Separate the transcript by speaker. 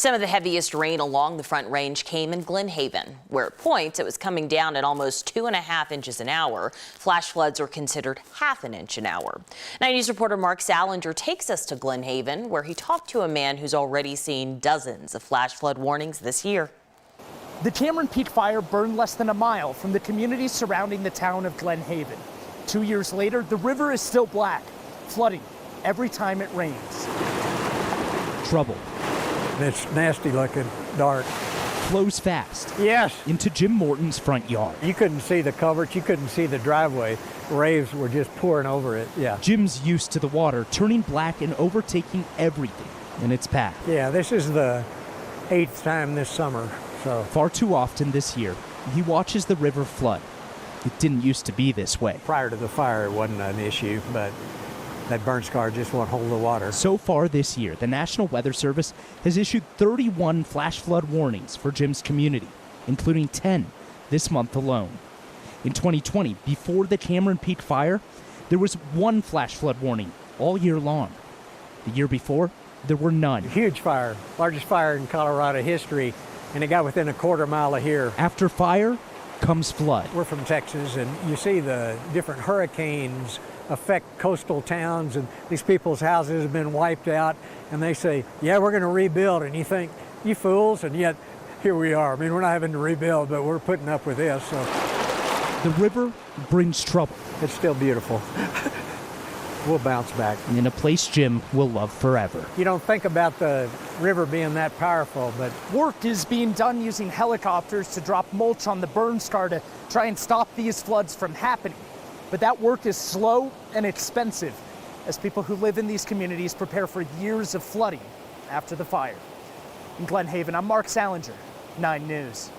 Speaker 1: Some of the heaviest rain along the Front Range came in Glen Haven, where at points it was coming down at almost 2.5 inches an hour. Flash floods are considered half an inch an hour. 9 News reporter Mark Salinger takes us to Glen Haven, where he talked to a man who's already seen dozens of flash flood warnings this year.
Speaker 2: The Cameron Peak fire burned less than a mile from the communities surrounding the town of Glen Haven. 2 years later, the river is still black, flooding every time it rains.
Speaker 3: Trouble.
Speaker 4: It's nasty looking, dark.
Speaker 3: Flows fast.
Speaker 4: Yes.
Speaker 3: Into Jim Morton's front yard.
Speaker 4: You couldn't see the culverts, you couldn't see the driveway. Waves were just pouring over it, yeah.
Speaker 3: Jim's used to the water turning black and overtaking everything in its path.
Speaker 4: Yeah, this is the 8th time this summer, so.
Speaker 3: Far too often this year, he watches the river flood. It didn't used to be this way.
Speaker 4: Prior to the fire, it wasn't an issue, but that burn scar just won't hold the water.
Speaker 3: So far this year, the National Weather Service has issued 31 flash flood warnings for Jim's community, including 10 this month alone. In 2020, before the Cameron Peak fire, there was 1 flash flood warning all year long. The year before, there were none.
Speaker 4: Huge fire, largest fire in Colorado history, and it got within a quarter mile of here.
Speaker 3: After fire comes flood.
Speaker 4: We're from Texas, and you see the different hurricanes affect coastal towns, and these people's houses have been wiped out, and they say, yeah, we're going to rebuild, and you think, you fools, and yet here we are. I mean, we're not having to rebuild, but we're putting up with this. So
Speaker 3: the river brings trouble.
Speaker 4: It's still beautiful. We'll bounce back.
Speaker 3: In a place Jim will love forever.
Speaker 4: You don't think about the river being that powerful, but
Speaker 2: work is being done using helicopters to drop mulch on the burn scar to try and stop these floods from happening. But that work is slow and expensive as people who live in these communities prepare for years of flooding after the fire. In Glen Haven, I'm Mark Salinger, 9 News.